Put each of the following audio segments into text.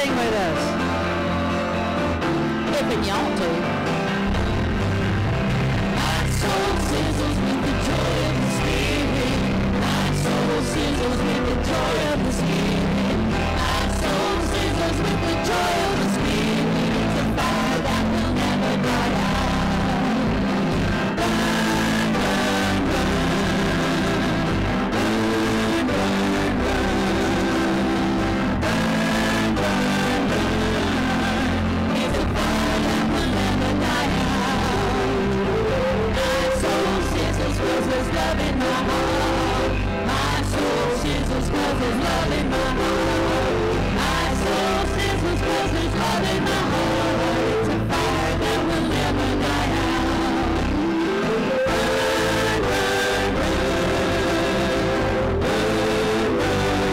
sing with us. If you want to. My soul sizzles with the joy of the Spirit. My soul sizzles with the joy of the Spirit. My soul sizzles with the joy of the Spirit. It's a fire that will never die out. Love in my heart. My soul sizzles 'cause there's love in my heart. My soul sizzles 'cause there's love in my heart. It's a fire that will never die out. Burn, burn, burn. Burn, burn, burn.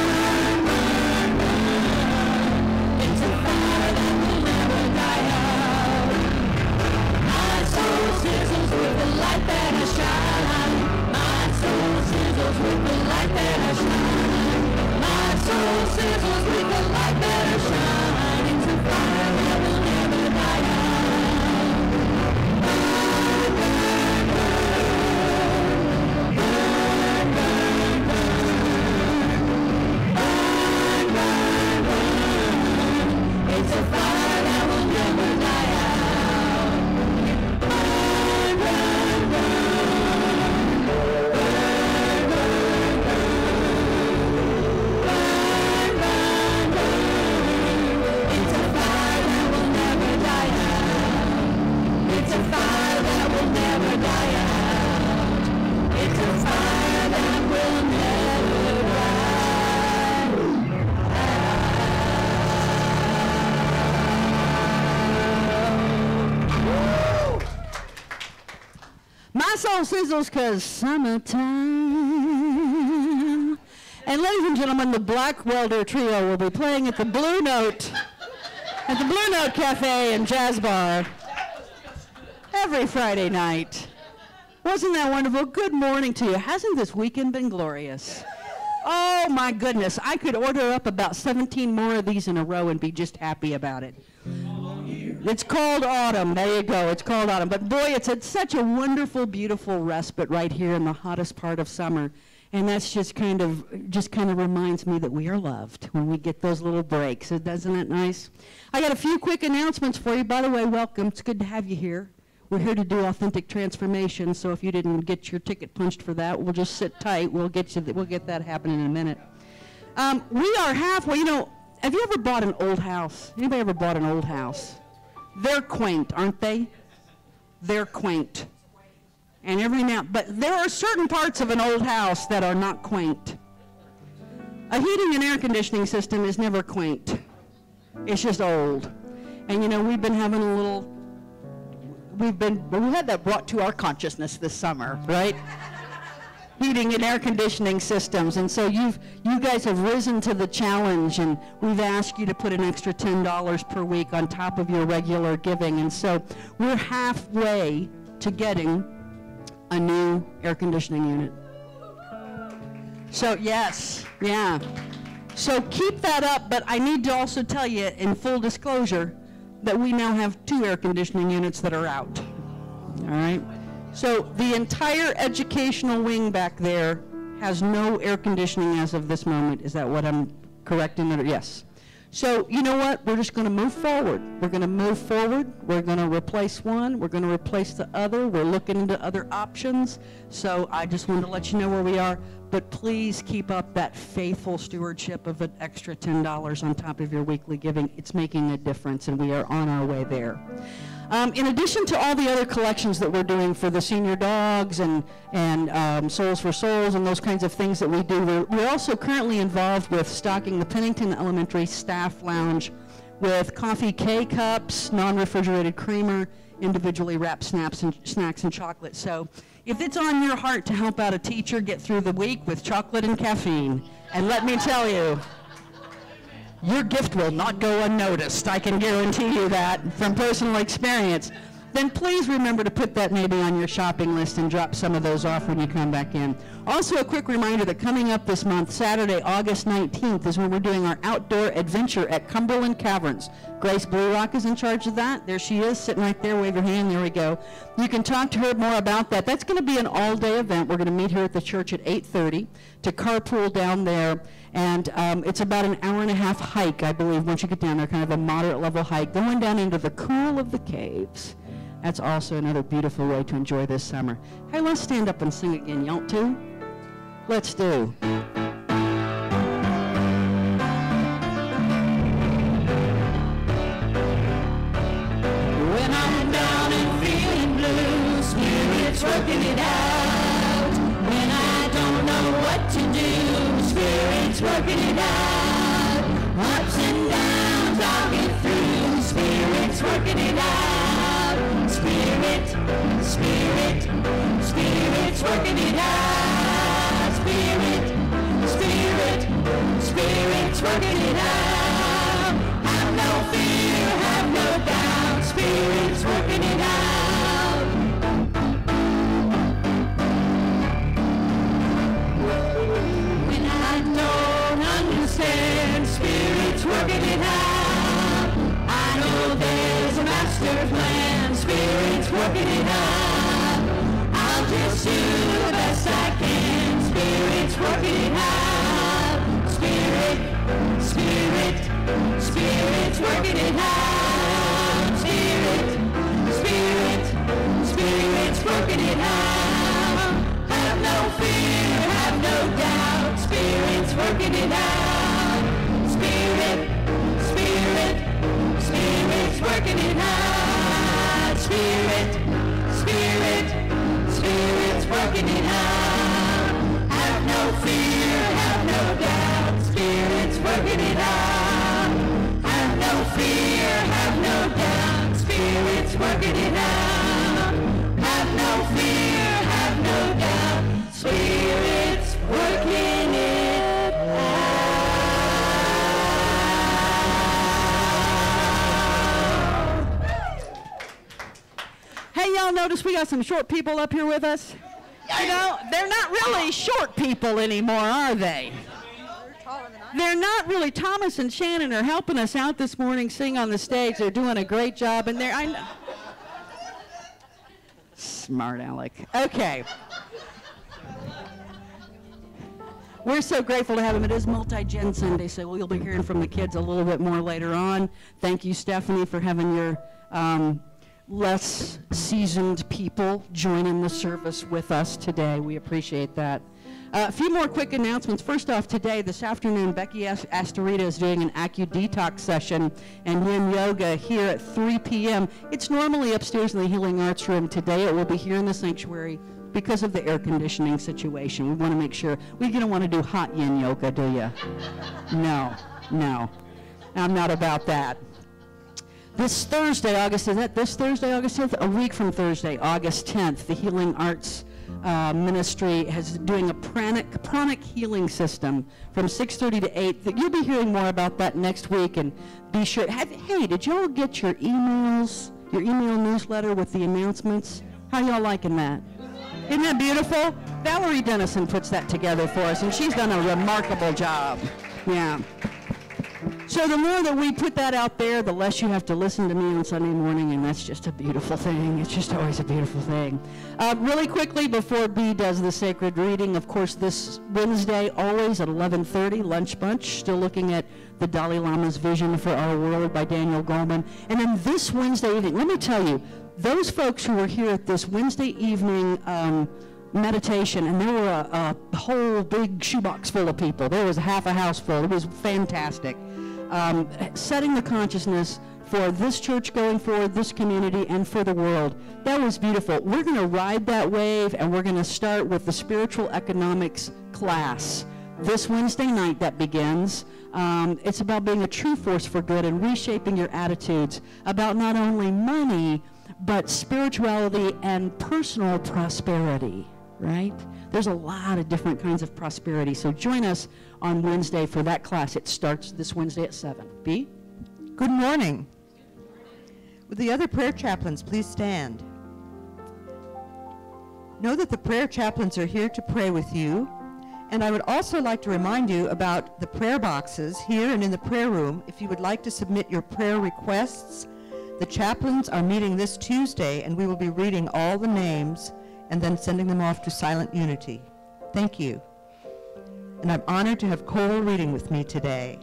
Burn, burn, burn. It's a fire that will never die out. My soul sizzles with the light that I shine. My soul sizzles with the light that I shine. My soul sizzles with the light that I shine. It's a fire that will never die out. Burn, burn, burn. Burn, burn, burn. Burn, burn, burn. It's a fire that will never die out. Burn, burn, burn. Burn, burn, burn. Burn, burn, burn. It's a fire that will never die out. It's a fire that will never die out. It's a fire that will never die out. Woo! My soul sizzles 'cause summertime. And ladies and gentlemen, the Black Welder Trio will be playing at the Blue Note Cafe and Jazz Bar every Friday night. Wasn't that wonderful? Good morning to you. Hasn't this weekend been glorious? Oh my goodness, I could order up about 17 more of these in a row and be just happy about it. It's called autumn. There you go. It's called autumn. But boy, it's such a wonderful, beautiful respite right here in the hottest part of summer. And that's just kind of reminds me that we are loved when we get those little breaks. So doesn't that nice? I got a few quick announcements for you. By the way, welcome. It's good to have you here. We're here to do authentic transformation. So if you didn't get your ticket punched for that, we'll just sit tight. We'll get that happening in a minute. We are halfway. You know, have you ever bought an old house? Anybody ever bought an old house? They're quaint, aren't they? They're quaint. And but there are certain parts of an old house that are not quaint. A heating and air conditioning system is never quaint. It's just old. And you know, we've had that brought to our consciousness this summer, right? Heating and air conditioning systems. And so you guys have risen to the challenge, and we've asked you to put an extra $10 per week on top of your regular giving. And so we're halfway to getting a new air conditioning unit. So yes, yeah. So keep that up, but I need to also tell you in full disclosure that we now have 2 air conditioning units that are out. All right? So the entire educational wing back there has no air conditioning as of this moment. Is that what I'm correct in that? Yes. So you know what? We're just going to move forward. We're going to move forward. We're going to replace one. We're going to replace the other. We're looking into other options. So I just wanted to let you know where we are. But please keep up that faithful stewardship of an extra $10 on top of your weekly giving. It's making a difference, and we are on our way there. In addition to all the other collections that we're doing for the senior dogs and Souls for Souls and those kinds of things that we do, we're also currently involved with stocking the Pennington Elementary Staff Lounge with coffee K-cups, non-refrigerated creamer, individually wrapped snacks and chocolate. So if it's on your heart to help out a teacher get through the week with chocolate and caffeine, and let me tell you, your gift will not go unnoticed. I can guarantee you that from personal experience. then please remember to put that maybe on your shopping list and drop some of those off when you come back in. Also, a quick reminder that coming up this month, Saturday, August 19th, is when we're doing our outdoor adventure at Cumberland Caverns. Grace Blue Rock is in charge of that. There she is, sitting right there. Wave your hand. There we go. You can talk to her more about that. That's going to be an all-day event. We're going to meet here at the church at 8:30 to carpool down there. And it's about an hour-and-a-half hike, I believe, once you get down there, kind of a moderate-level hike, going down into the cool of the caves. That's also another beautiful way to enjoy this summer. Hey, let's stand up and sing again. You want to? Let's do. When I'm down and feeling blue, Spirit's working it out. When I don't know what to do, Spirit's working it out. Ups and downs, I'll get through. Spirit's working it out. Spirit, Spirit, Spirit's working it out. Spirit, Spirit, Spirit's working it out. Have no fear, have no doubt. Spirit's working it out. When I don't understand, Spirit's working it out. I know there's a master plan. Spirit's working it out. I'll just do the best I can. Spirit's working it out. Spirit, Spirit, Spirit's working it out. Spirit, Spirit, Spirit's working it out. Have no fear, have no doubt. Spirit's working it out. Spirit, Spirit, Spirit's working it out. Spirit, Spirit, Spirit's working it out. Have no fear, have no doubt. Spirit's working it out. Have no fear, have no doubt. Spirit's working it out. Have no fear, have no doubt. Spirit's working it out. Hey, y'all notice we got some short people up here with us? You know, they're not really short people anymore, are they? They're not really. Thomas and Shannon are helping us out this morning, sing on the stage. They're doing a great job, and they're, I know. Smart Alec. Okay. We're so grateful to have them. It is Multi-Gen Sunday, so we'll be hearing from the kids a little bit more later on. Thank you, Stephanie, for having your less seasoned people join in the service with us today. We appreciate that. A few more quick announcements. First off, today, this afternoon, Becky Astorita is doing an Acu-Detox session and Yin Yoga here at 3 p.m. It's normally upstairs in the Healing Arts Room. Today it will be here in the sanctuary because of the air conditioning situation. We want to make sure. We don't want to do hot Yin Yoga, do you? No, no. I'm not about that. This Thursday, August 10th? A week from Thursday, August 10th, the Healing Arts Ministry is doing a pranic healing system from 6:30 to 8. You'll be hearing more about that next week, and be sure. Hey, did y'all get your emails, your email newsletter with the announcements? How y'all liking that? Isn't that beautiful? Valerie Dennison puts that together for us, and she's done a remarkable job. Yeah. So the more that we put that out there, the less you have to listen to me on Sunday morning, and that's just a beautiful thing. It's just always a beautiful thing. Really quickly, before B does the sacred reading, of course, this Wednesday, always at 11:30, Lunch Bunch, still looking at the Dalai Lama's Vision for Our World by Daniel Goleman. And then this Wednesday evening, let me tell you, those folks who were here at this Wednesday evening meditation, and there were a whole big shoebox full of people. There was half a house full. It was fantastic. Setting the consciousness for this church going forward, this community, and for the world. That was beautiful. We're going to ride that wave, and we're going to start with the spiritual economics class. This Wednesday night that begins. It's about being a true force for good and reshaping your attitudes about not only money, but spirituality and personal prosperity, right? There's a lot of different kinds of prosperity. So join us on Wednesday for that class. It starts this Wednesday at 7. B? Good morning. Would the other prayer chaplains please stand? Know that the prayer chaplains are here to pray with you. And I would also like to remind you about the prayer boxes here and in the prayer room. If you would like to submit your prayer requests, the chaplains are meeting this Tuesday, and we will be reading all the names and then sending them off to Silent Unity. Thank you. And I'm honored to have Cole reading with me today.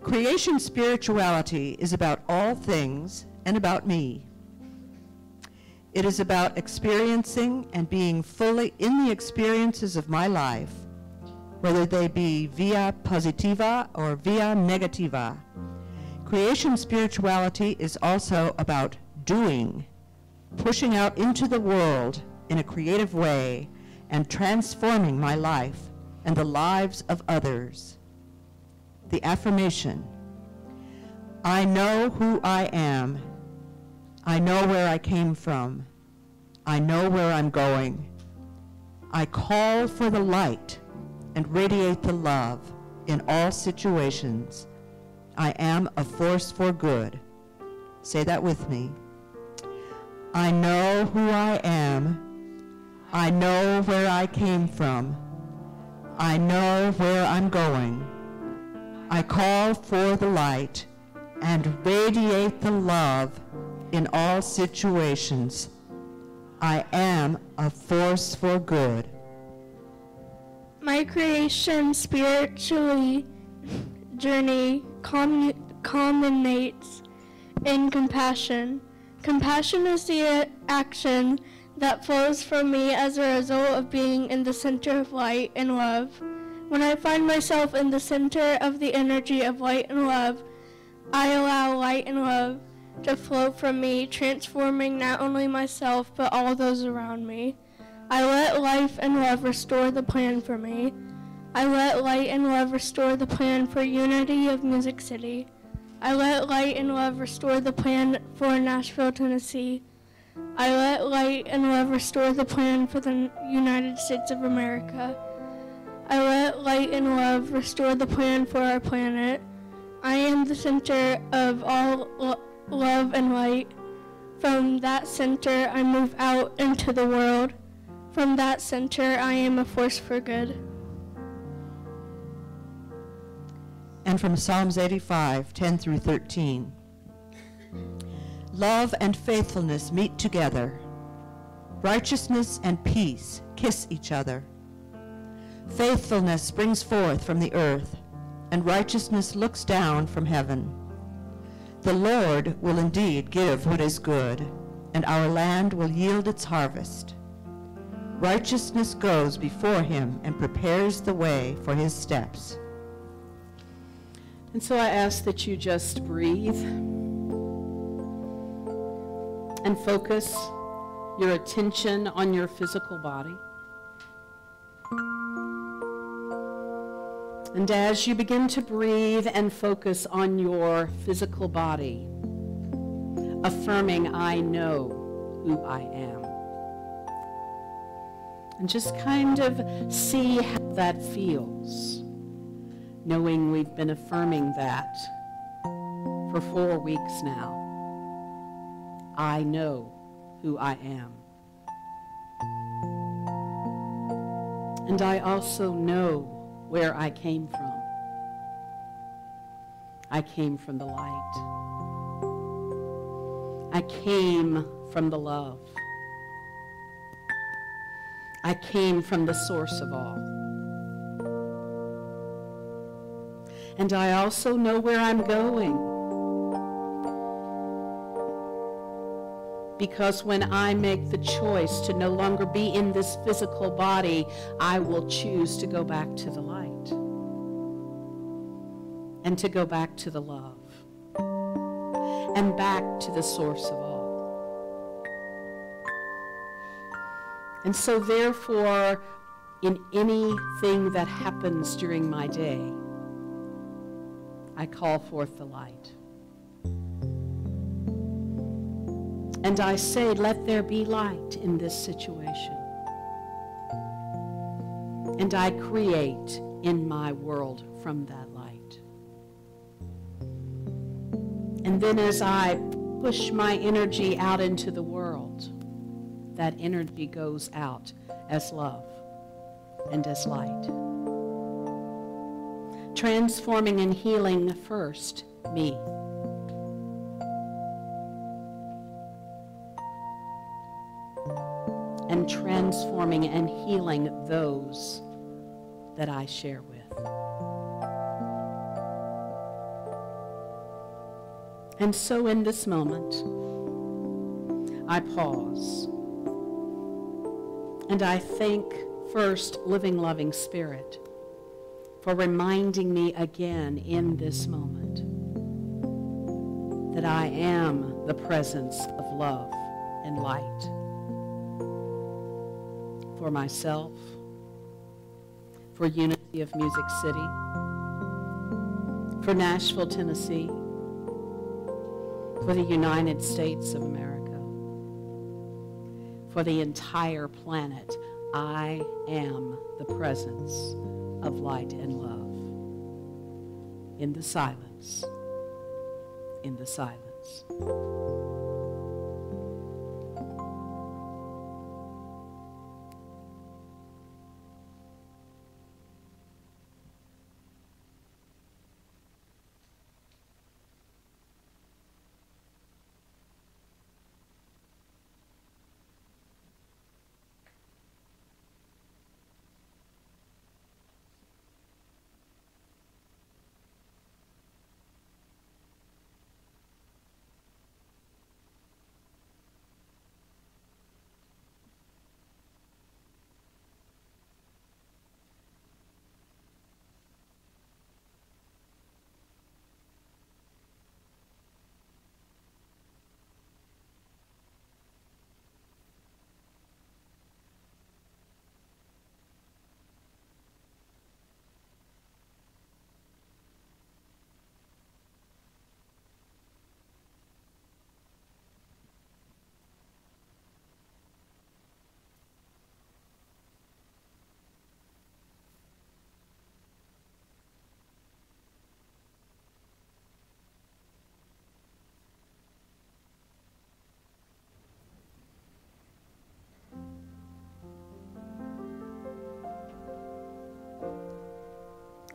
Creation spirituality is about all things and about me. It is about experiencing and being fully in the experiences of my life, whether they be via positiva or via negativa. Creation spirituality is also about doing, pushing out into the world in a creative way and transforming my life and the lives of others. The affirmation: I know who I am. I know where I came from. I know where I'm going. I call for the light and radiate the love in all situations. I am a force for good. Say that with me. I know who I am. I know where I came from. I know where I'm going. I call for the light and radiate the love in all situations. I am a force for good. My creation spiritually journey culminates in compassion. Compassion is the action that flows from me as a result of being in the center of light and love. When I find myself in the center of the energy of light and love, I allow light and love to flow from me, transforming not only myself but all those around me. I let life and love restore the plan for me. I let light and love restore the plan for Unity of Music City. I let light and love restore the plan for Nashville, Tennessee. I let light and love restore the plan for the United States of America. I let light and love restore the plan for our planet. I am the center of all love and light. From that center, I move out into the world. From that center, I am a force for good. And from Psalms 85, 10 through 13. Love and faithfulness meet together. Righteousness and peace kiss each other. Faithfulness springs forth from the earth, and righteousness looks down from heaven. The Lord will indeed give what is good, and our land will yield its harvest. Righteousness goes before him and prepares the way for his steps. And so I ask that you just breathe and focus your attention on your physical body. And as you begin to breathe and focus on your physical body, affirming, I know who I am. And just kind of see how that feels, knowing we've been affirming that for 4 weeks now. I know who I am. And I also know where I came from. I came from the light. I came from the love. I came from the source of all. And I also know where I'm going. Because when I make the choice to no longer be in this physical body, I will choose to go back to the light and to go back to the love and back to the source of all. And so therefore, in anything that happens during my day, I call forth the light. And I say, let there be light in this situation. And I create in my world from that light. And then as I push my energy out into the world, that energy goes out as love and as light. Transforming and healing first me. And transforming and healing those that I share with. And so in this moment, I pause and I thank first living, loving Spirit for reminding me again in this moment that I am the presence of love and light for myself, for Unity of Music City, for Nashville, Tennessee, for the United States of America, for the entire planet. I am the presence of light and love in the silence, in the silence.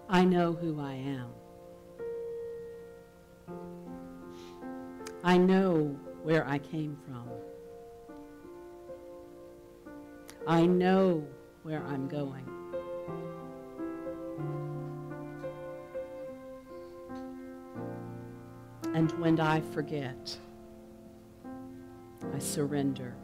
I know who I am. I know where I came from. I know where I'm going. And when I forget, I surrender.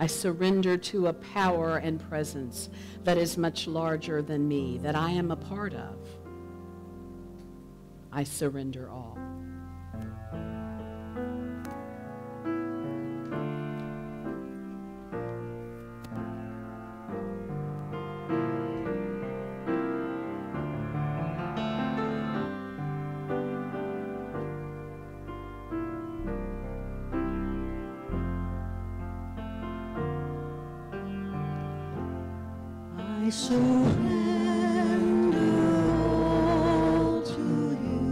I surrender to a power and presence that is much larger than me, that I am a part of. I surrender all. I surrender all to you.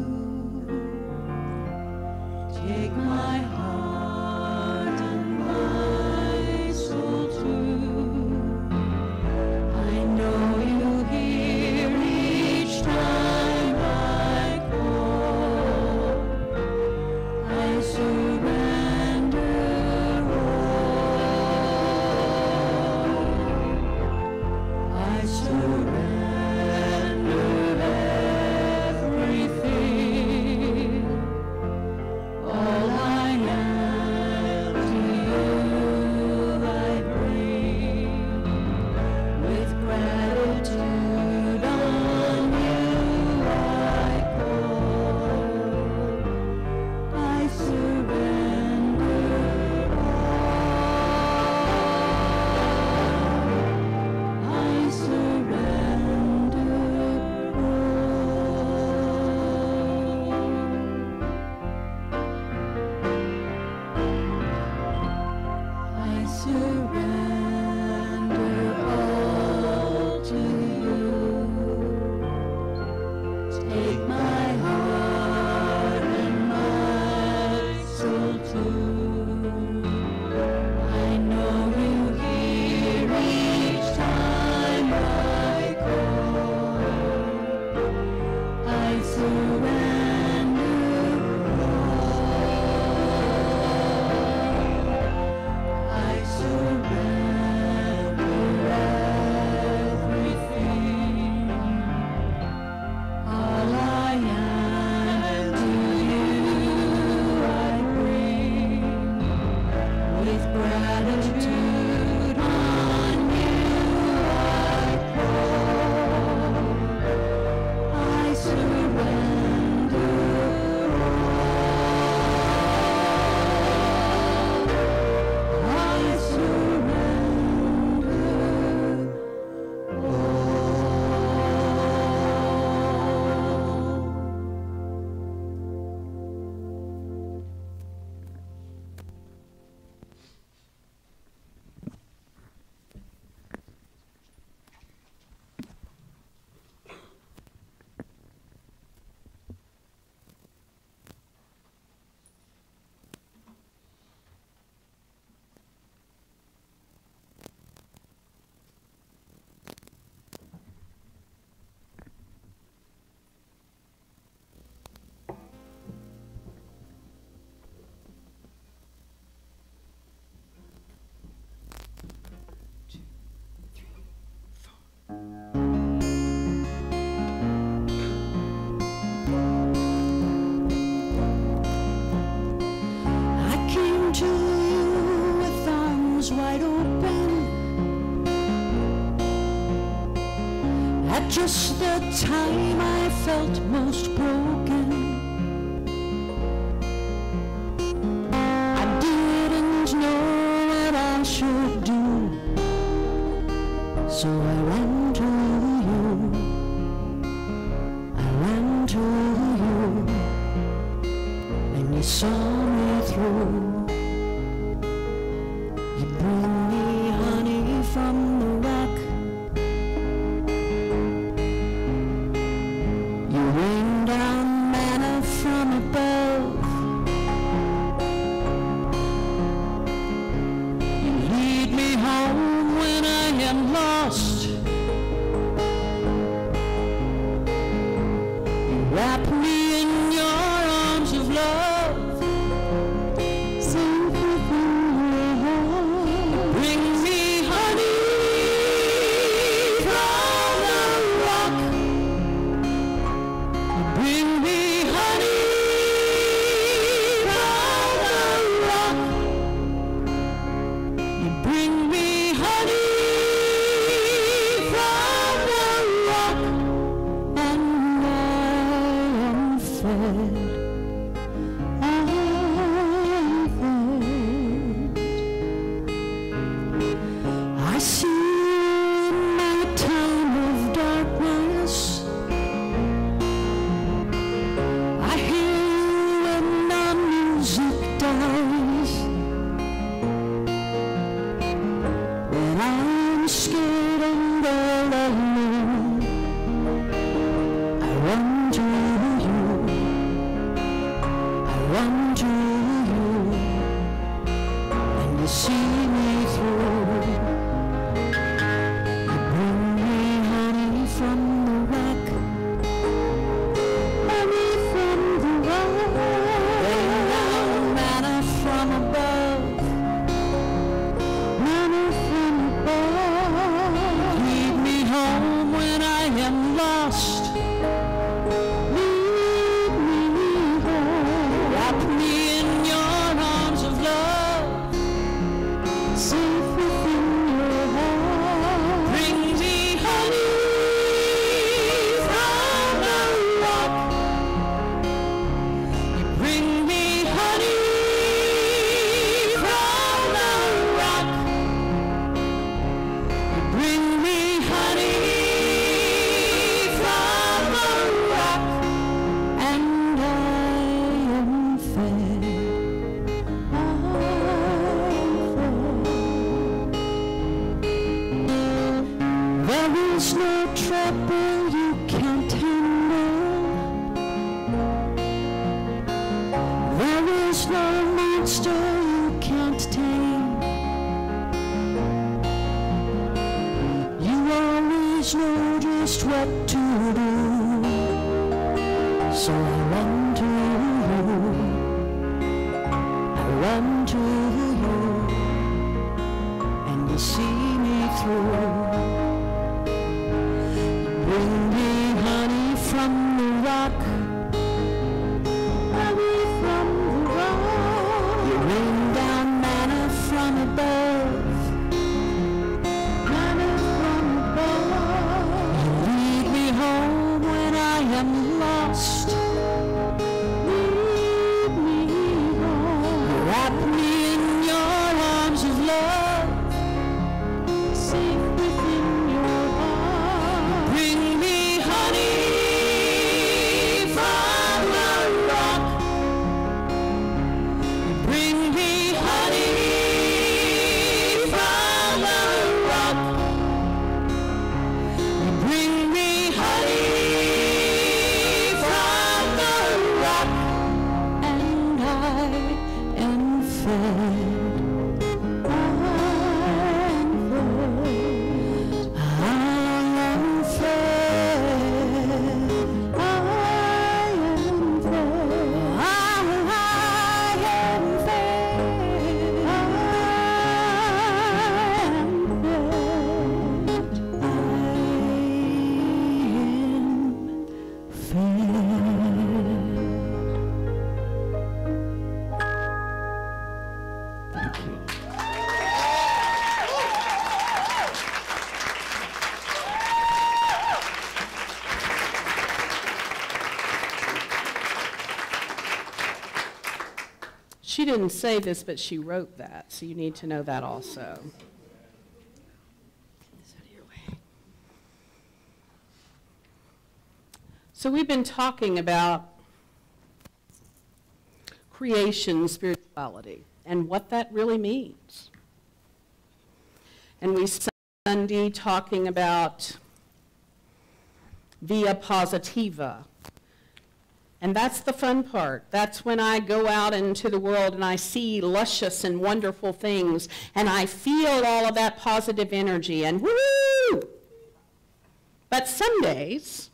Take my heart and my soul too. I know you hear each time I call. I surrender all. I surrender. just the time I felt most broken. I didn't know what I should do, so I ran to you. I ran to you, and you saw me through. You bring me honey from the rock. You rain down manna from above. You lead me home when I am lost. You wrap me in your arms of love. Safe within your heart. Bring me honey from the rock. Bring me honey from the rock. You bring me honey from the rock, and I am fed. I am fed. I see in my time of darkness. I hear you when the music dies. When I'm scared and all alone, I run to you. I run to you, and you see me through. You bring me honey from the rock. Honey from the rock. Rain down manna from above. Manna from above. Lead me home when I am lost. Lead me home. Wrap me in your arms of love. Safe within your heart. Bring me honey from the rock. You bring me honey from the rock. You bring me honey from the rock, and I am fed. I'm fed. There is no trouble you can't handle. There is no monster you can't tame. You always know just what to do, so I run to you. I run to you, and you see me through. Bring me honey from the rock. Honey from the rock. You rain down manna from above. Manna from above. You lead me home when I am lost. Lead me home. You wrap me in your arms of love. Safe within your heart. Bring me honey She didn't say this, but she wrote that, so you need to know that also. So we've been talking about creation spirituality and what that really means. And we spent Sunday talking about via positiva. And that's the fun part. That's when I go out into the world and I see luscious and wonderful things and I feel all of that positive energy and woo! But some days,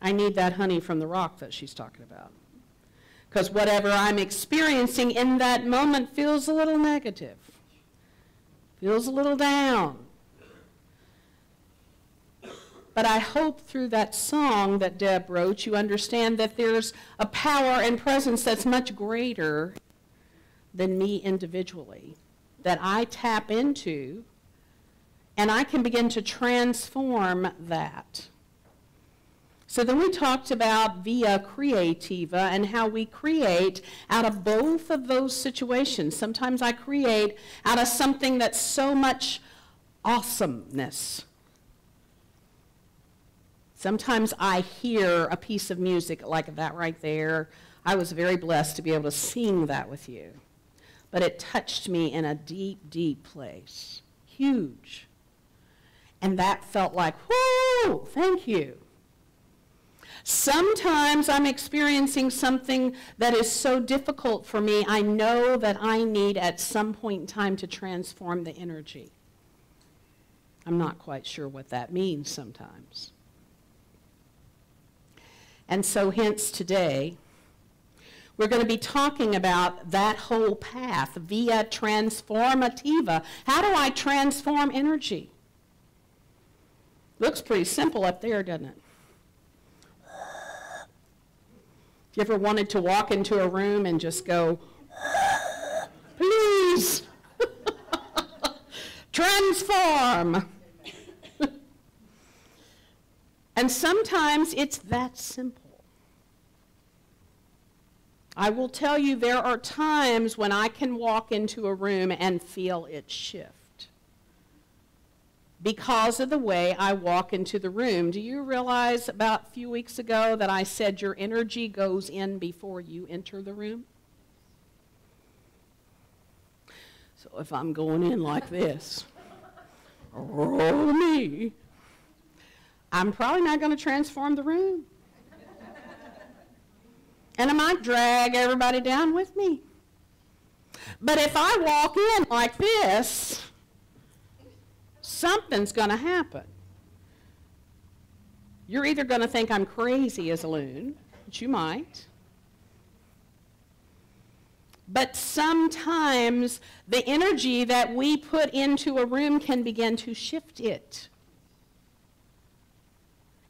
I need that honey from the rock that she's talking about. Because whatever I'm experiencing in that moment feels a little negative, feels a little down. But I hope through that song that Deb wrote, you understand that there's a power and presence that's much greater than me individually, that I tap into, and I can begin to transform that. So then we talked about via creativa and how we create out of both of those situations. Sometimes I create out of something that's so much awesomeness. Sometimes I hear a piece of music like that right there. I was very blessed to be able to sing that with you. But it touched me in a deep, deep place. Huge. And that felt like, whoo, thank you. Sometimes I'm experiencing something that is so difficult for me, I know that I need at some point in time to transform the energy. I'm not quite sure what that means sometimes. And so hence today, we're going to be talking about that whole path via transformativa. How do I transform energy? Looks pretty simple up there, doesn't it? If you ever wanted to walk into a room and just go, please, transform. And sometimes it's that simple. I will tell you there are times when I can walk into a room and feel it shift because of the way I walk into the room. Do you realize about a few weeks ago that I said your energy goes in before you enter the room? So if I'm going in like this, roll me, I'm probably not going to transform the room. And I might drag everybody down with me. But if I walk in like this, something's going to happen. You're either going to think I'm crazy as a loon, which you might, but sometimes the energy that we put into a room can begin to shift it.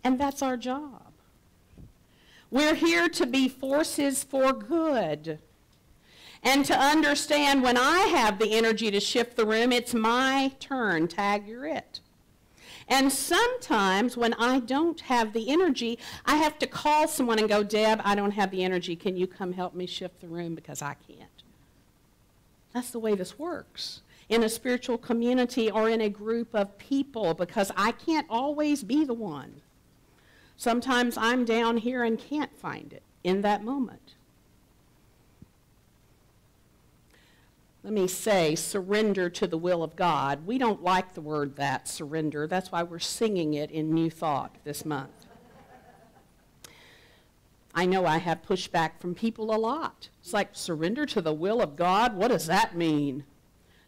And that's our job. We're here to be forces for good. And to understand when I have the energy to shift the room, it's my turn, tag you're it. And sometimes when I don't have the energy, I have to call someone and go, Deb, I don't have the energy. Can you come help me shift the room because I can't? That's the way this works in a spiritual community or in a group of people, because I can't always be the one. Sometimes I'm down here and can't find it in that moment. Let me say, surrender to the will of God. We don't like the word that, surrender. That's why we're singing it in New Thought this month. I know I have pushback from people a lot. It's like, surrender to the will of God? What does that mean?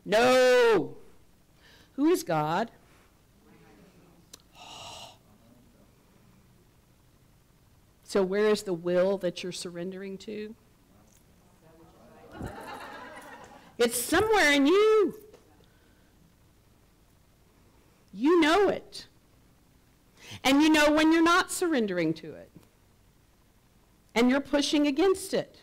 No. Who is God? So where is the will that you're surrendering to? It's somewhere in you. You know it. And you know when you're not surrendering to it. And you're pushing against it.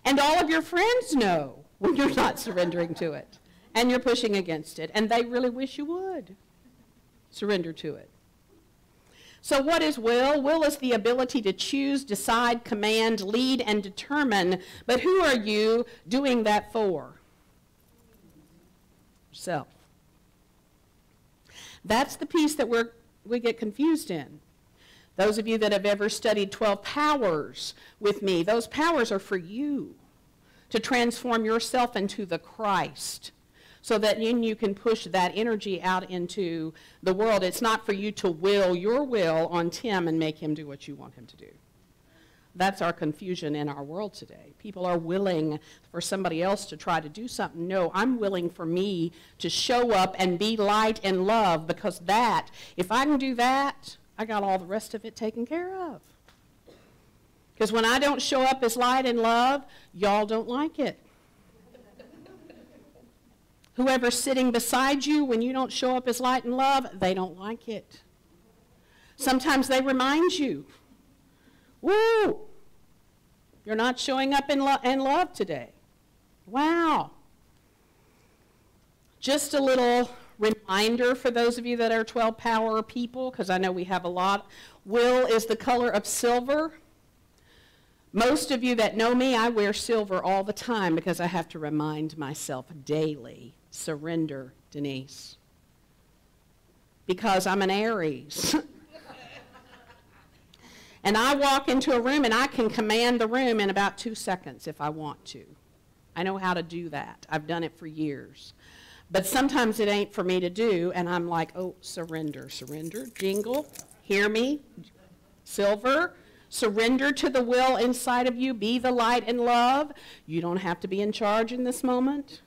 And all of your friends know when you're not surrendering to it. And you're pushing against it. And they really wish you would surrender to it. So what is will? Will is the ability to choose, decide, command, lead, and determine. But who are you doing that for? Yourself. That's the piece that we get confused in. Those of you that have ever studied 12 powers with me, those powers are for you to transform yourself into the Christ so that you can push that energy out into the world. It's not for you to will your will on Tim and make him do what you want him to do. That's our confusion in our world today. People are willing for somebody else to try to do something. No, I'm willing for me to show up and be light and love, because that, if I can do that, I got all the rest of it taken care of. Because when I don't show up as light and love, y'all don't like it. Whoever's sitting beside you, when you don't show up as light and love, they don't like it. Sometimes they remind you, woo, you're not showing up in love today. Wow. Just a little reminder for those of you that are 12 power people, because I know we have a lot. Will is the color of silver. Most of you that know me, I wear silver all the time because I have to remind myself daily, surrender, Denise. Because I'm an Aries. And I walk into a room and I can command the room in about 2 seconds if I want to. I know how to do that. I've done it for years. But sometimes it ain't for me to do, and I'm like, oh, surrender, surrender, jingle, hear me, silver, surrender to the will inside of you, be the light and love. You don't have to be in charge in this moment.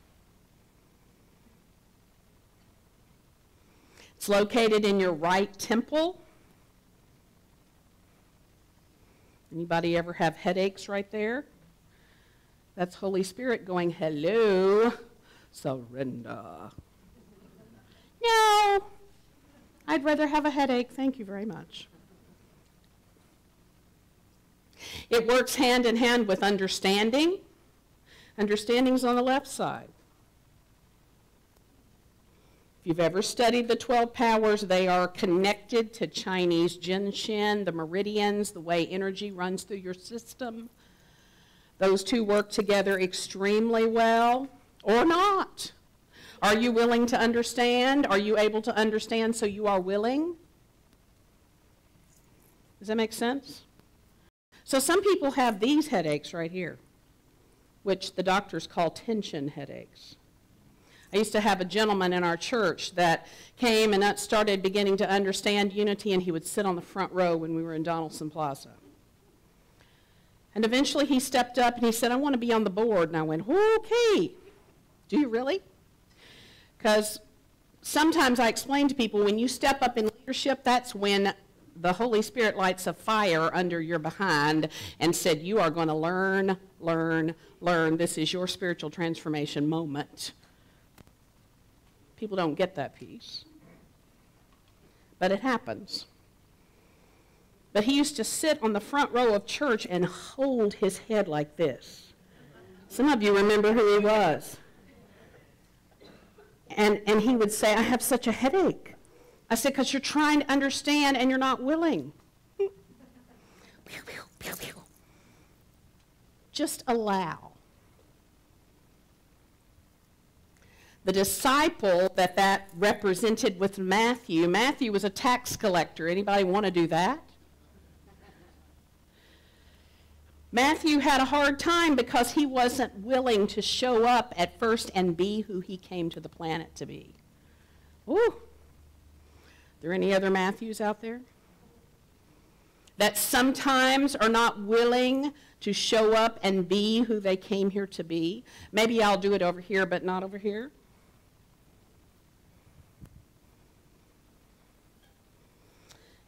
It's located in your right temple. Anybody ever have headaches right there? That's Holy Spirit going, hello, surrender. No, I'd rather have a headache. Thank you very much. It works hand in hand with understanding. Understanding's on the left side. If you've ever studied the 12 powers, they are connected to Chinese Jinshin, the meridians, the way energy runs through your system. Those two work together extremely well, or not. Are you willing to understand? Are you able to understand so you are willing? Does that make sense? So some people have these headaches right here, which the doctors call tension headaches. I used to have a gentleman in our church that came and started beginning to understand unity, and he would sit on the front row when we were in Donaldson Plaza. And eventually he stepped up and he said, I want to be on the board. And I went, okay, do you really? Because sometimes I explain to people, when you step up in leadership, that's when the Holy Spirit lights a fire under your behind and said, you are going to learn, learn, learn. This is your spiritual transformation moment. People don't get that piece. But it happens. But he used to sit on the front row of church and hold his head like this. Some of you remember who he was. And he would say, I have such a headache. I said, because you're trying to understand and you're not willing. Just allow. The disciple that represented with Matthew was a tax collector. Anybody want to do that? Matthew had a hard time because he wasn't willing to show up at first and be who he came to the planet to be. Ooh. There any other Matthews out there? That sometimes are not willing to show up and be who they came here to be. Maybe I'll do it over here, but not over here.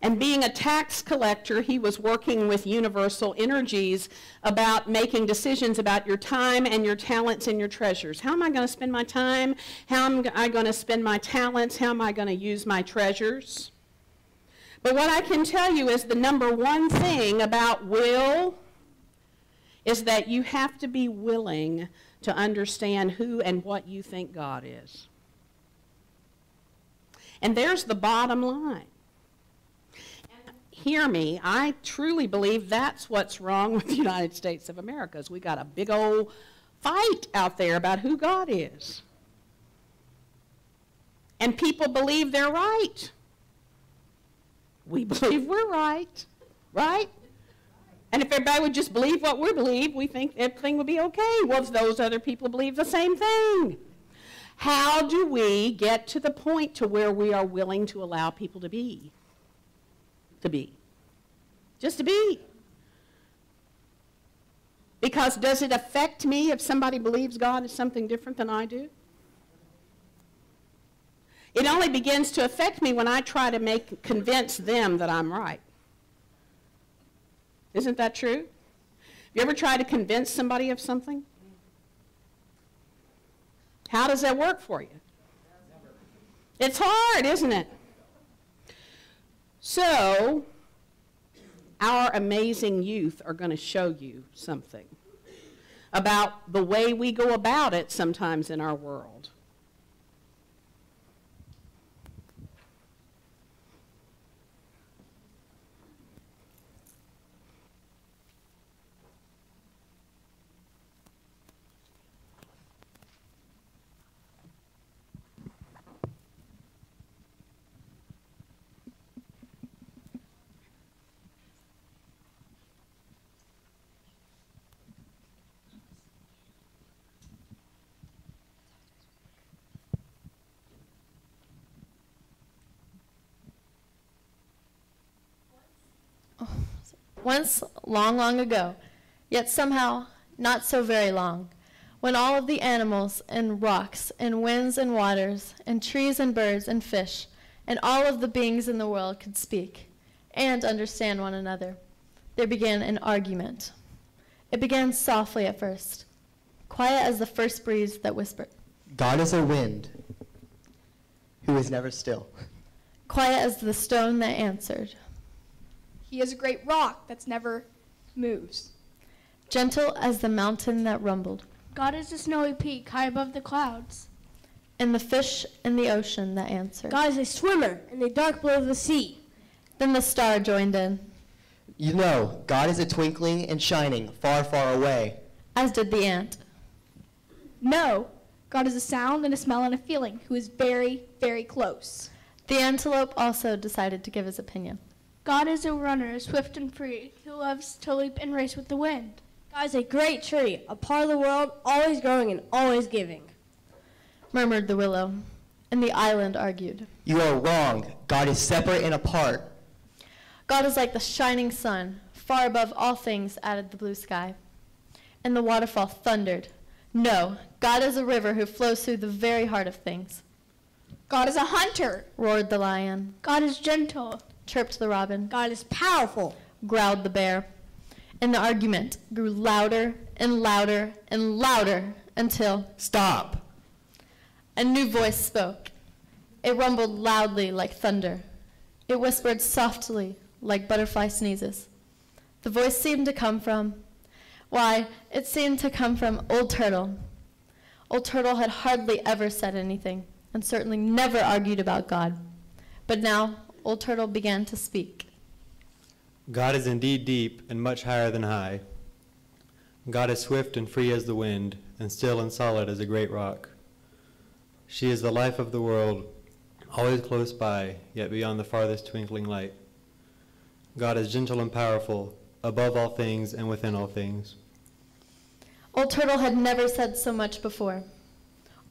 And being a tax collector, he was working with universal energies about making decisions about your time and your talents and your treasures. How am I going to spend my time? How am I going to spend my talents? How am I going to use my treasures? But what I can tell you is the number one thing about will is that you have to be willing to understand who and what you think God is. And there's the bottom line. hear me, I truly believe that's what's wrong with the United States of America, is we got a big old fight out there about who God is. And people believe they're right. We believe we're right, right? And if everybody would just believe what we believe, we think everything would be okay. Well, if those other people believe the same thing. How do we get to the point to where we are willing to allow people to be? Just to be. Because does it affect me if somebody believes God is something different than I do? It only begins to affect me when I try to convince them that I'm right. Isn't that true? Have you ever tried to convince somebody of something? How does that work for you? It's hard, isn't it? So, our amazing youth are going to show you something about the way we go about it sometimes in our world. Once, long, long ago, yet somehow not so very long, when all of the animals and rocks and winds and waters and trees and birds and fish and all of the beings in the world could speak and understand one another, there began an argument. It began softly at first, quiet as the first breeze that whispered. God is a wind who is never still. Quiet as the stone that answered. He is a great rock that's never moves. Gentle as the mountain that rumbled. God is a snowy peak high above the clouds. And the fish in the ocean that answered. God is a swimmer in the dark blue of the sea. Then the star joined in. You know, God is a twinkling and shining far, far away. As did the ant. No, God is a sound and a smell and a feeling who is very, very close. The antelope also decided to give his opinion. God is a runner, swift and free, who loves to leap and race with the wind. God is a great tree, a part of the world, always growing and always giving. Murmured the willow, and the island argued. You are wrong. God is separate and apart. God is like the shining sun, far above all things, added the blue sky. And the waterfall thundered. No, God is a river who flows through the very heart of things. God is a hunter, roared the lion. God is gentle, chirped the robin. God is powerful, growled the bear. And the argument grew louder and louder and louder until... Stop! A new voice spoke. It rumbled loudly like thunder. It whispered softly like butterfly sneezes. The voice seemed to come from... Why, it seemed to come from Old Turtle. Old Turtle had hardly ever said anything, and certainly never argued about God. But now, Old Turtle began to speak. God is indeed deep and much higher than high. God is swift and free as the wind, and still and solid as a great rock. She is the life of the world, always close by, yet beyond the farthest twinkling light. God is gentle and powerful, above all things and within all things. Old Turtle had never said so much before.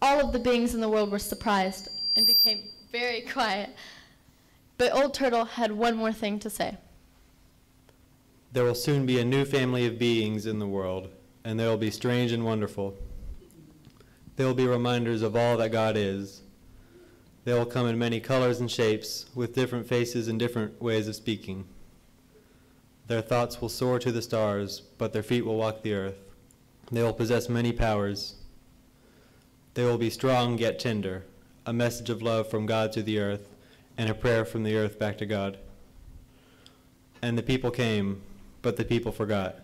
All of the beings in the world were surprised and became very quiet. But Old Turtle had one more thing to say. There will soon be a new family of beings in the world, and they will be strange and wonderful. They will be reminders of all that God is. They will come in many colors and shapes, with different faces and different ways of speaking. Their thoughts will soar to the stars, but their feet will walk the earth. They will possess many powers. They will be strong yet tender, a message of love from God to the earth, and a prayer from the earth back to God. And the people came, but the people forgot.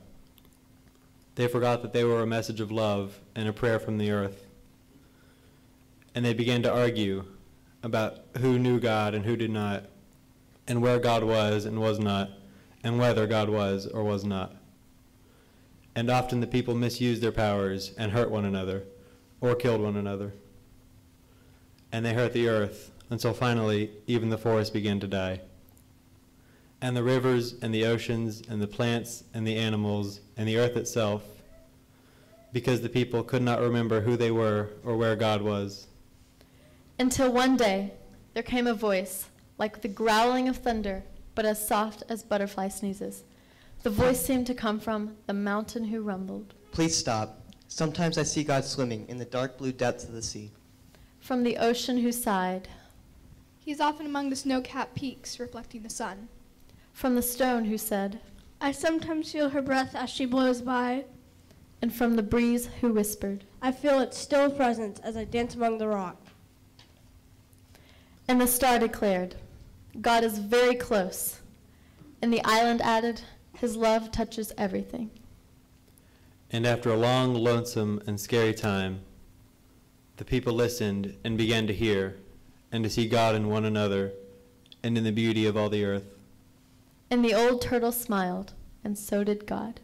They forgot that they were a message of love and a prayer from the earth. And they began to argue about who knew God and who did not, and where God was and was not, and whether God was or was not. And often the people misused their powers and hurt one another or killed one another. And they hurt the earth until finally even the forests began to die. And the rivers and the oceans and the plants and the animals and the earth itself, because the people could not remember who they were or where God was. Until one day, there came a voice like the growling of thunder, but as soft as butterfly sneezes. The voice seemed to come from the mountain who rumbled. Please stop. Sometimes I see God swimming in the dark blue depths of the sea. From the ocean who sighed. He is often among the snow-capped peaks reflecting the sun. From the stone who said, I sometimes feel her breath as she blows by. And from the breeze who whispered, I feel its still presence as I dance among the rock. And the star declared, God is very close. And the island added, his love touches everything. And after a long, lonesome, and scary time, the people listened and began to hear and to see God in one another and in the beauty of all the earth. And the old turtle smiled, and so did God.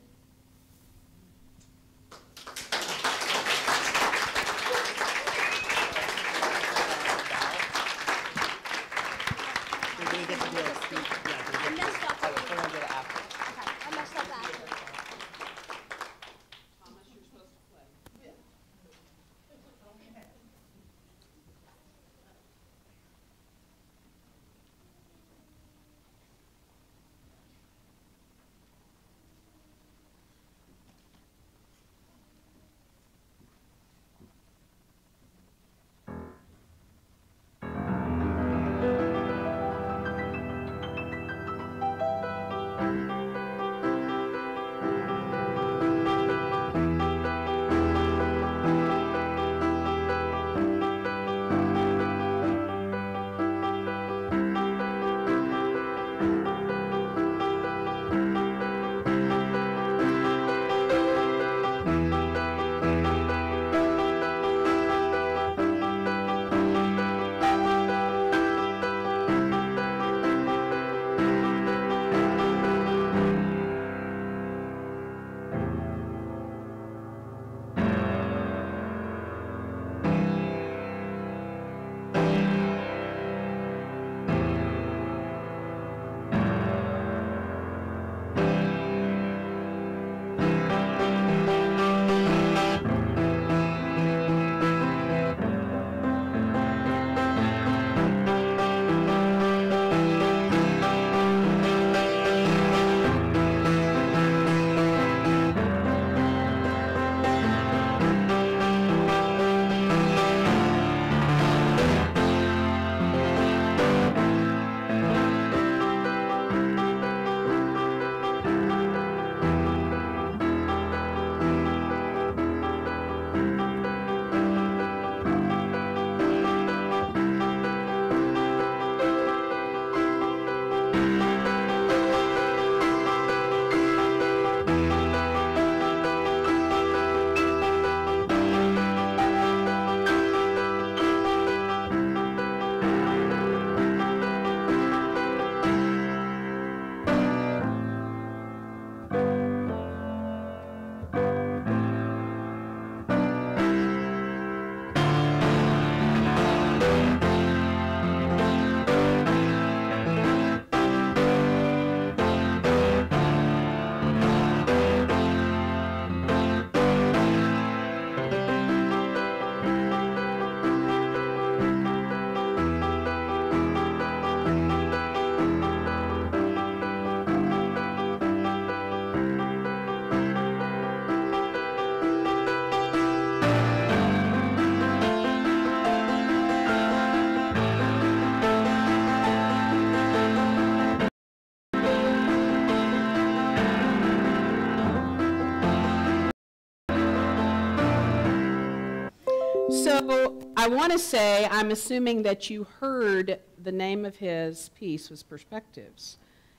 So I want to say, I'm assuming that you heard the name of his piece was Perspectives.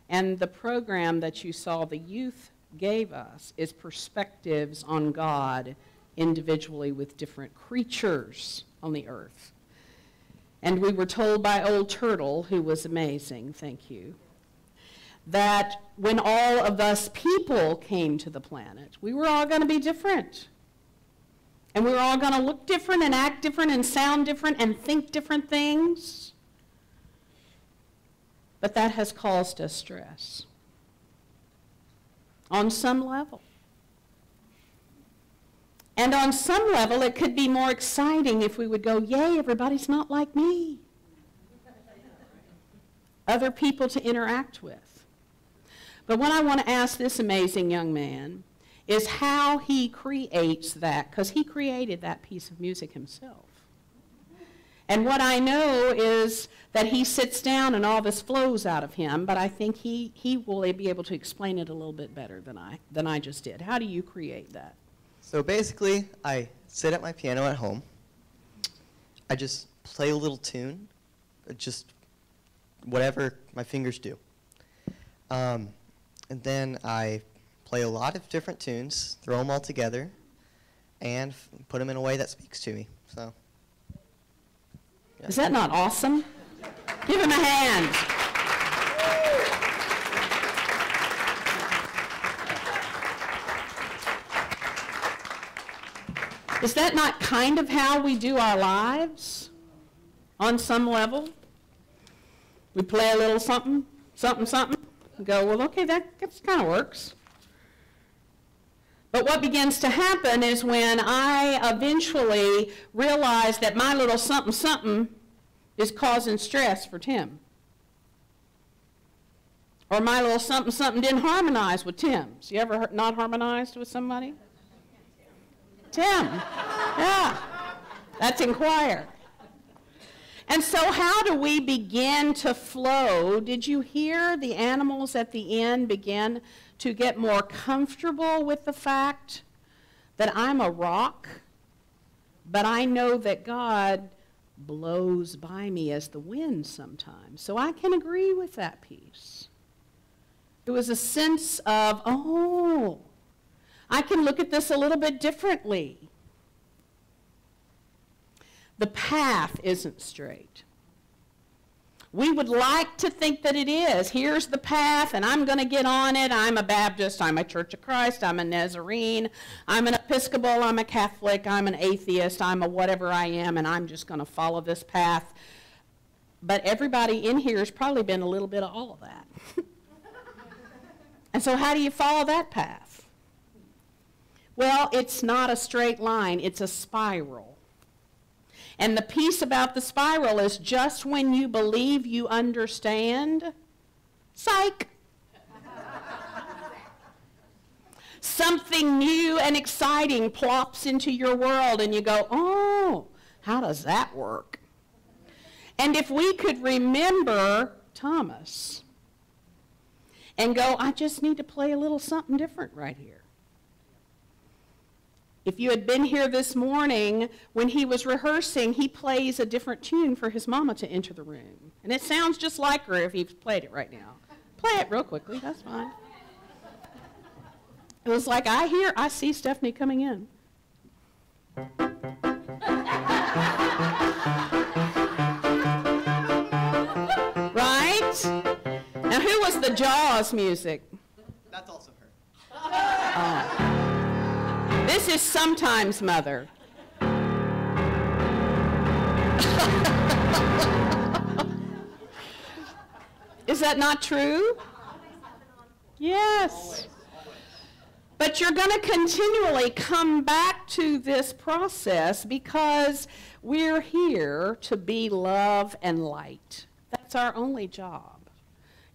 And the program that you saw the youth gave us is Perspectives on God individually with different creatures on the earth. And we were told by Old Turtle, who was amazing, thank you, that when all of us people came to the planet, we were all going to be different. And we were all going to look different and act different and sound different and think different things. But that has caused us stress on some level. And on some level, it could be more exciting if we would go, yay, everybody's not like me. Other people to interact with. But what I want to ask this amazing young man is how he creates that, because he created that piece of music himself. And what I know is that he sits down and all this flows out of him, but I think he will be able to explain it a little bit better than I just did. How do you create that? So basically, I sit at my piano at home. I just play a little tune, just whatever my fingers do. And then I play a lot of different tunes, throw them all together, and put them in a way that speaks to me. So, yeah. Is that not awesome? Give him a hand. Is that not kind of how we do our lives on some level? We play a little something, something, something, and go, well, okay, that kind of works. But what begins to happen is when I eventually realize that my little something, something is causing stress for Tim. Or my little something, something didn't harmonize with Tim's. You ever not harmonized with somebody? Tim. Yeah. That's in choir. And so how do we begin to flow? Did you hear the animals at the end begin to get more comfortable with the fact that I'm a rock, but I know that God blows by me as the wind sometimes. So I can agree with that piece. It was a sense of, oh, I can look at this a little bit differently. The path isn't straight. We would like to think that it is. Here's the path, and I'm going to get on it. I'm a Baptist. I'm a Church of Christ. I'm a Nazarene. I'm an Episcopal. I'm a Catholic. I'm an atheist. I'm a whatever I am, and I'm just going to follow this path. But everybody in here has probably been a little bit of all of that. And so how do you follow that path? Well, it's not a straight line. It's a spiral. And the piece about the spiral is just when you believe you understand, psych. Something new and exciting plops into your world and you go, oh, how does that work? And if we could remember Thomas and go, I just need to play a little something different right here. If you had been here this morning, when he was rehearsing, he plays a different tune for his mama to enter the room. And it sounds just like her if he played it right now. Play it real quickly, that's fine. It was like, I see Stephanie coming in. Right? Now, who was the Jaws music? That's also her. Oh. This is Sometimes Mother. Is that not true? Yes. But you're going to continually come back to this process because we're here to be love and light. That's our only job.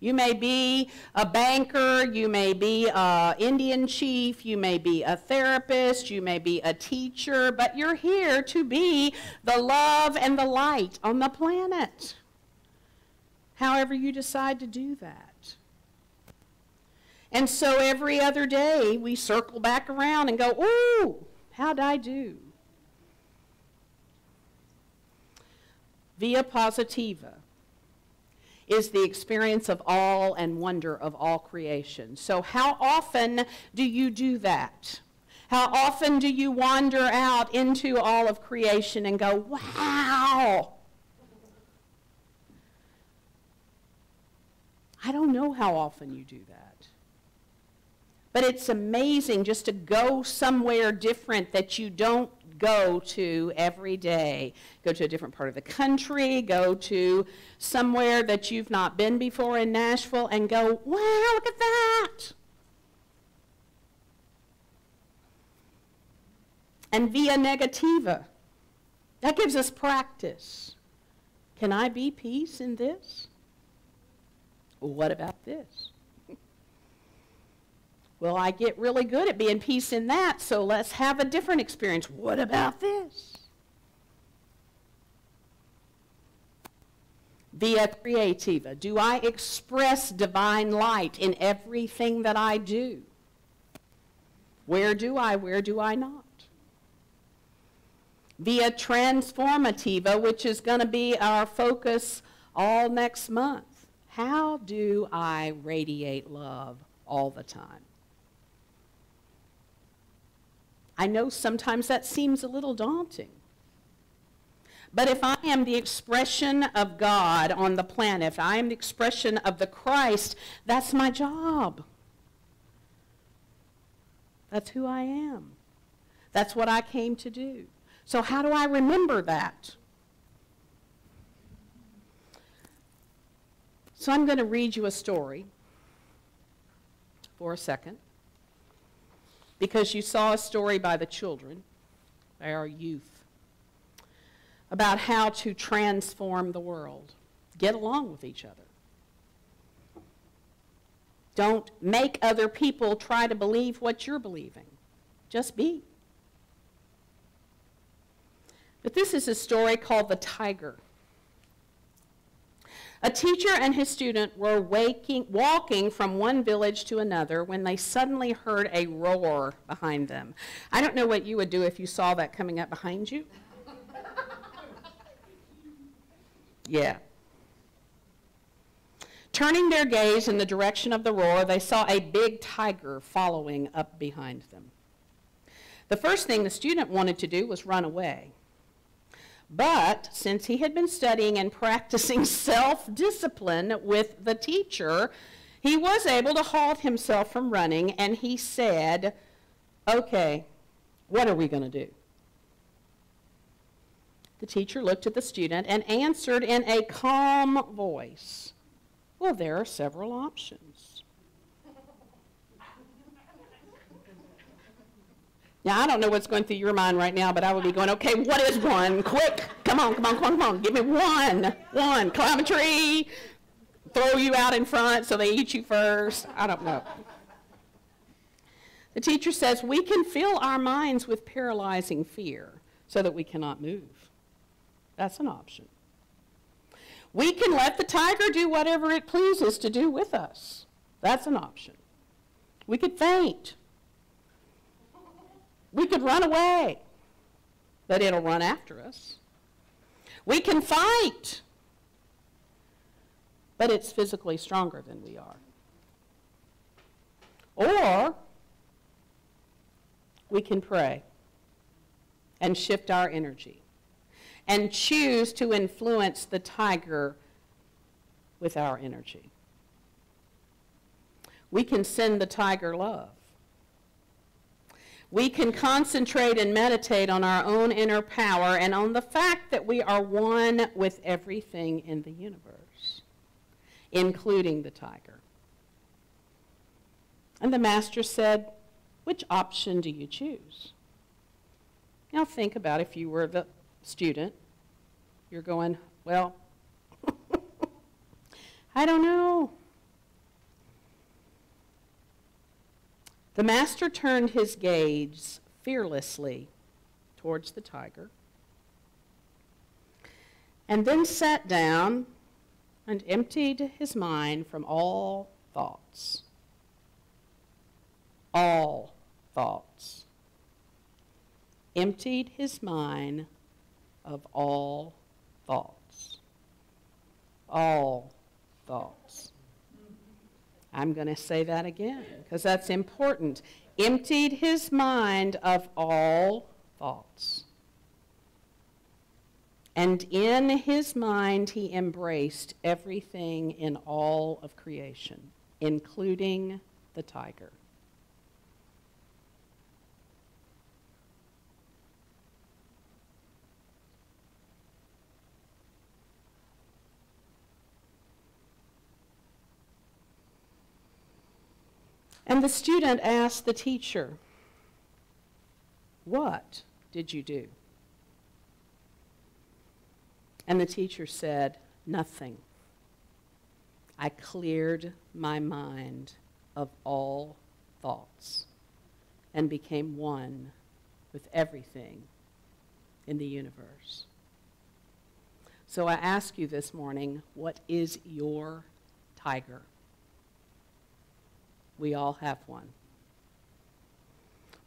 You may be a banker, you may be an Indian chief, you may be a therapist, you may be a teacher, but you're here to be the love and the light on the planet. However you decide to do that. And so every other day we circle back around and go, ooh, how'd I do? Via Positiva is the experience of all and wonder of all creation. So how often do you do that? How often do you wander out into all of creation and go, wow? I don't don't know how often you do that. But it's amazing just to go somewhere different that you don't go to every day. Go to a different part of the country, go to somewhere that you've not been before in Nashville and go, wow, look at that. And via negativa, that gives us practice. Can I be peace in this? What about this? Well, I get really good at being peace in that, so let's have a different experience. What about this? Via creativa, do I express divine light in everything that I do? Where do I not? Via transformativa, which is going to be our focus all next month. How do I radiate love all the time? I know sometimes that seems a little daunting. But if I am the expression of God on the planet, if I am the expression of the Christ, that's my job. That's who I am. That's what I came to do. So how do I remember that? So I'm going to read you a story for a second, because you saw a story by the children, by our youth, about how to transform the world. Get along with each other. Don't make other people try to believe what you're believing. Just be. But this is a story called The Tiger. A teacher and his student were walking from one village to another when they suddenly heard a roar behind them. I don't know what you would do if you saw that coming up behind you. Yeah. Turning their gaze in the direction of the roar, they saw a big tiger following up behind them. The first thing the student wanted to do was run away. But since he had been studying and practicing self-discipline with the teacher, he was able to halt himself from running, and he said, "Okay, what are we going to do?" The teacher looked at the student and answered in a calm voice, "Well, there are several options." Now, I don't know what's going through your mind right now, but I would be going, okay, what is one? Quick, come on, give me one. Climb a tree, throw you out in front so they eat you first. I don't know. The teacher says, we can fill our minds with paralyzing fear so that we cannot move. That's an option. We can let the tiger do whatever it pleases to do with us. That's an option. We could faint. We could run away, but it'll run after us. We can fight, but it's physically stronger than we are. Or we can pray and shift our energy and choose to influence the tiger with our energy. We can send the tiger love. We can concentrate and meditate on our own inner power and on the fact that we are one with everything in the universe, including the tiger. And the master said, which option do you choose? Now think about if you were the student. You're going, well, I don't know. The master turned his gaze fearlessly towards the tiger and then sat down and emptied his mind from all thoughts. All thoughts. Emptied his mind of all thoughts. All thoughts. I'm going to say that again because that's important. Emptied his mind of all thoughts. And in his mind, he embraced everything in all of creation, including the tiger. And the student asked the teacher, "What did you do?" And the teacher said, "Nothing. I cleared my mind of all thoughts and became one with everything in the universe." So I ask you this morning, what is your tiger? We all have one.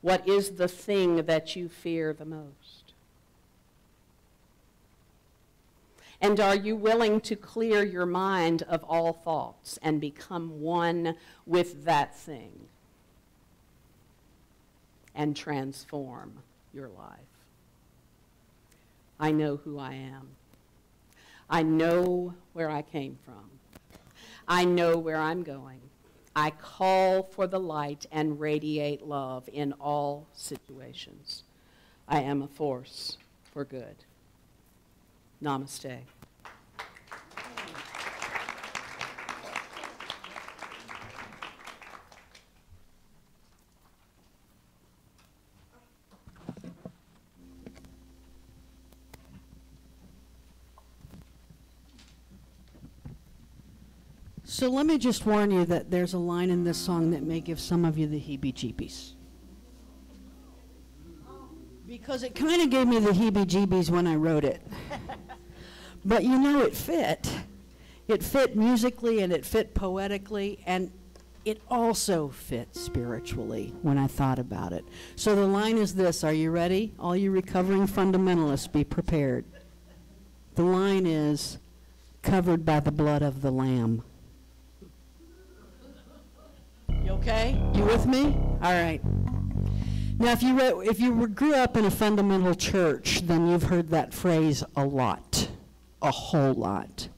What is the thing that you fear the most? And are you willing to clear your mind of all thoughts and become one with that thing and transform your life? I know who I am. I know where I came from. I know where I'm going. I call for the light and radiate love in all situations. I am a force for good. Namaste. So let me just warn you that there's a line in this song that may give some of you the heebie-jeebies. Because it kind of gave me the heebie-jeebies when I wrote it. But you know, it fit. It fit musically and it fit poetically, and it also fit spiritually when I thought about it. So the line is this. Are you ready? All you recovering fundamentalists, be prepared. The line is, covered by the blood of the Lamb. You okay? You with me? All right. Now, if you grew up in a fundamental church, then you've heard that phrase a lot, a whole lot.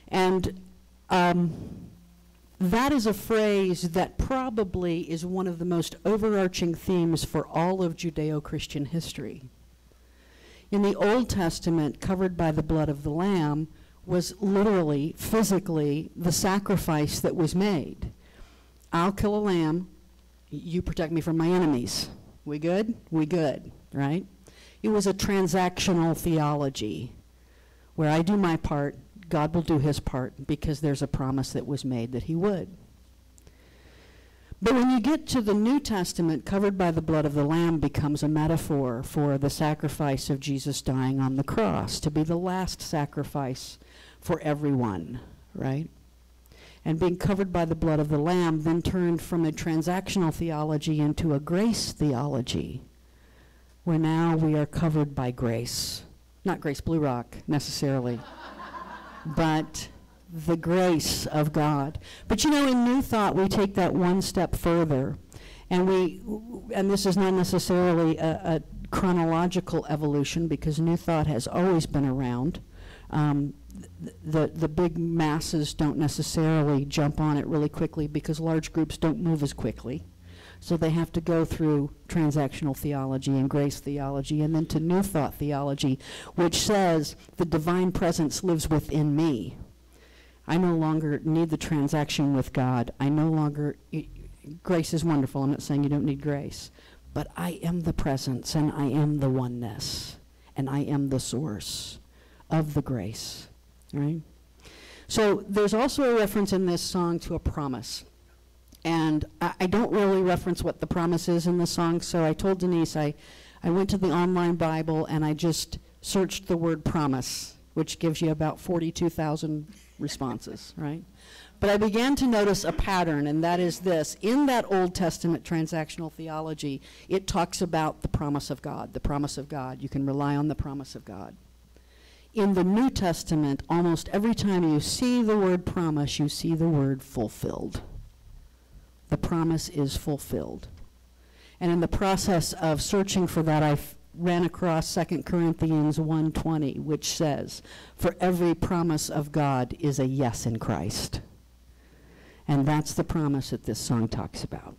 And that is a phrase that probably is one of the most overarching themes for all of Judeo-Christian history. In the Old Testament, covered by the blood of the Lamb was literally, physically, the sacrifice that was made. I'll kill a lamb, you protect me from my enemies. We good? We good, right? It was a transactional theology where I do my part, God will do his part, because there's a promise that was made that he would. But when you get to the New Testament, covered by the blood of the Lamb becomes a metaphor for the sacrifice of Jesus dying on the cross, to be the last sacrifice for everyone, right? And being covered by the blood of the Lamb then turned from a transactional theology into a grace theology, where now we are covered by grace. Not Grace Blue Rock, necessarily, but the grace of God. But you know, in New Thought, we take that one step further, and this is not necessarily a chronological evolution, because New Thought has always been around. The big masses don't necessarily jump on it really quickly, because large groups don't move as quickly. So they have to go through transactional theology and grace theology, and then to New Thought theology, which says the divine presence lives within me. I no longer need the transaction with God. I no longer, grace is wonderful. I'm not saying you don't need grace. But I am the presence, and I am the oneness, and I am the source of the grace, right? So there's also a reference in this song to a promise. And I don't really reference what the promise is in the song, so I told Denise I went to the online Bible and I just searched the word promise, which gives you about 42,000 responses, right? But I began to notice a pattern, and that is this. In that Old Testament transactional theology, it talks about the promise of God, the promise of God. You can rely on the promise of God. In the New Testament, almost every time you see the word promise, you see the word fulfilled. The promise is fulfilled. And in the process of searching for that, I ran across 2 Corinthians 1:20, which says, "For every promise of God is a yes in Christ." And that's the promise that this song talks about.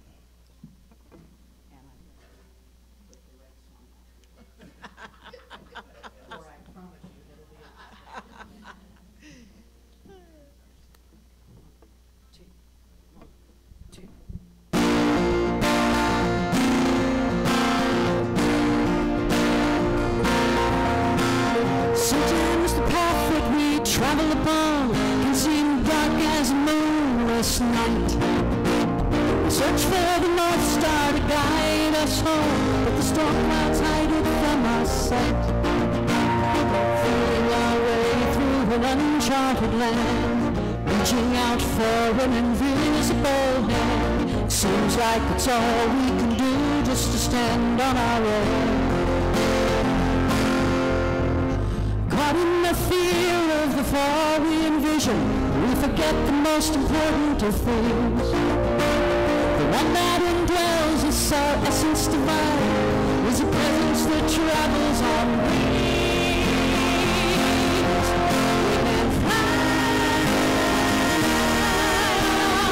Sometimes the path that we travel upon can seem dark as a moonless night. We search for the North Star to guide us home, but the storm clouds hide it from our sight. Feeling our way through an uncharted land, reaching out for an invisible hand. It seems like it's all we can do just to stand on our own. Caught in the fear of the fall we envision, we forget the most important of things. The one that indwells us, our essence divine, is a presence that travels on wings. We can fly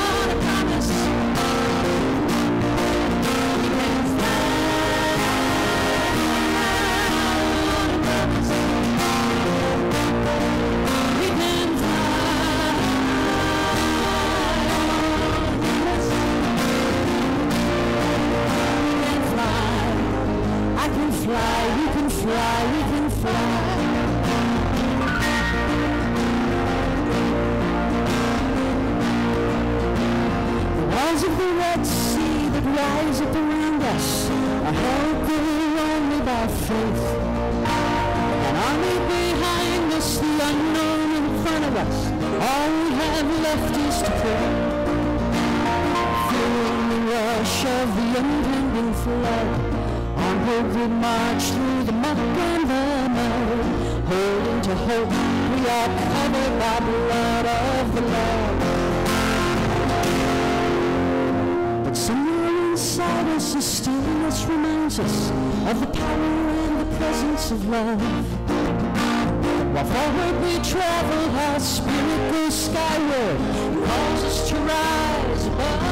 on a promise. We can fly on a promise. We can fly I can fly, we can fly, we can fly. The walls of the Red Sea that rise up around us are held there only by faith. An army behind us, the unknown in front of us, all we have left is to pray. Feeling the rush of the impending flood, onward we march through the muck and the mud, holding to hope we are covered by blood of the Lord. But somewhere inside us a stillness reminds us of the power and the presence of love. While forward we travel, our spirit goes skyward and calls us to rise above.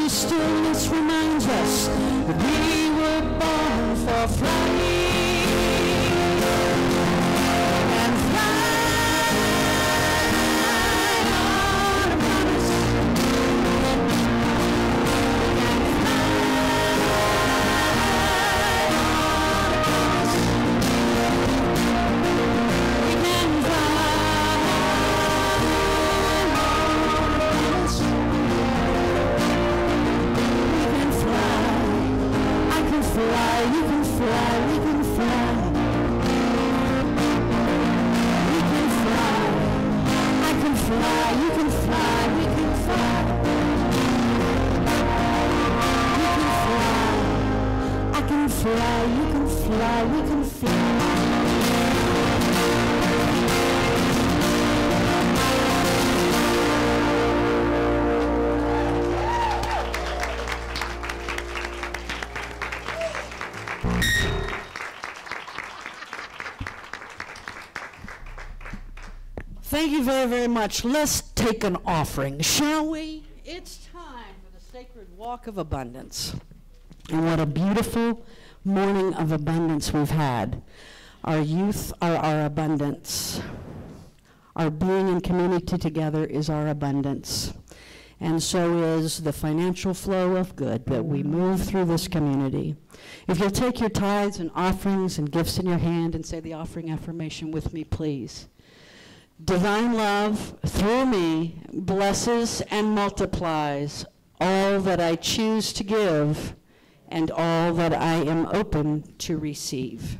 Stillness reminds us that we were born for flying and fly on a promise. And fly on a promise. We can fly on a promise. Fly, you can fly, we can fly. We can fly. I can fly, you can fly, we can fly. We can fly. I can fly, you can fly, we can fly. Thank you very, very much. Let's take an offering, shall we? It's time for the sacred walk of abundance. And what a beautiful morning of abundance we've had. Our youth are our abundance. Our being in community together is our abundance. And so is the financial flow of good that we move through this community. If you'll take your tithes and offerings and gifts in your hand and say the offering affirmation with me, please. Divine love through me blesses and multiplies all that I choose to give and all that I am open to receive.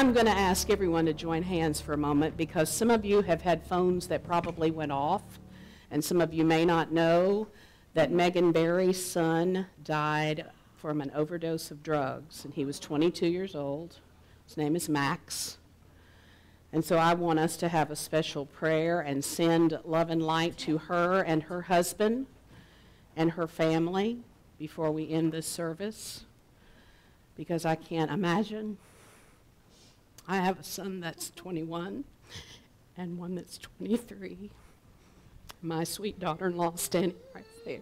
I'm going to ask everyone to join hands for a moment, because some of you have had phones that probably went off, and some of you may not know that Megan Barry's son died from an overdose of drugs, and he was 22 years old. His name is Max. And so I want us to have a special prayer and send love and light to her and her husband and her family before we end this service, because I can't imagine. I have a son that's 21 and one that's 23. My sweet daughter-in-law standing right there.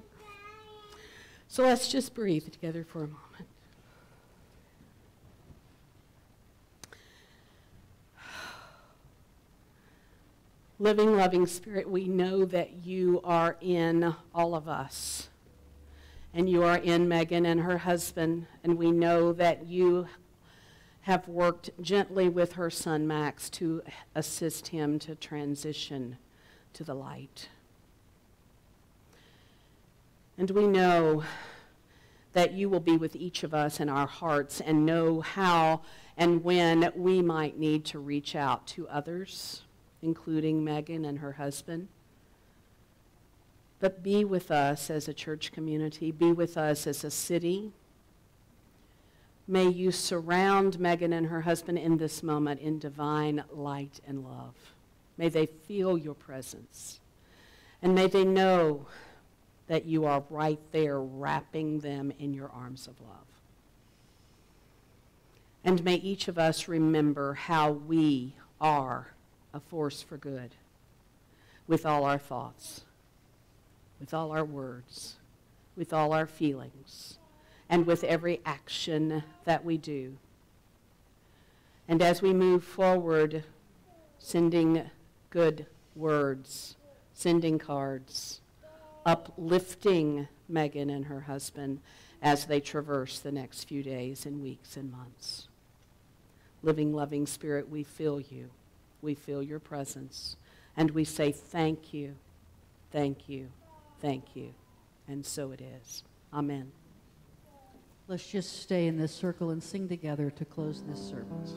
So let's just breathe together for a moment. Living, loving Spirit, we know that you are in all of us. And you are in Megan and her husband, and we know that you have worked gently with her son Max to assist him to transition to the light. And we know that you will be with each of us in our hearts and know how and when we might need to reach out to others, including Megan and her husband. But be with us as a church community. Be with us as a city. May you surround Megan and her husband in this moment in divine light and love. May they feel your presence. And may they know that you are right there wrapping them in your arms of love. And may each of us remember how we are a force for good with all our thoughts, with all our words, with all our feelings, and with every action that we do. And as we move forward, sending good words, sending cards, uplifting Megan and her husband as they traverse the next few days and weeks and months. Living, loving Spirit, we feel you. We feel your presence. And we say thank you, thank you, thank you. And so it is. Amen. Let's just stay in this circle and sing together to close this service.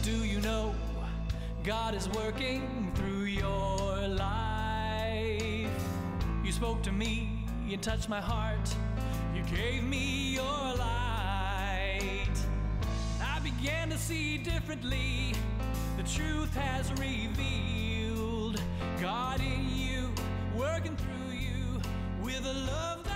Do you know God is working through your life? You spoke to me, you touched my heart, you gave me your light. I began to see differently, the truth has revealed. working through you with a love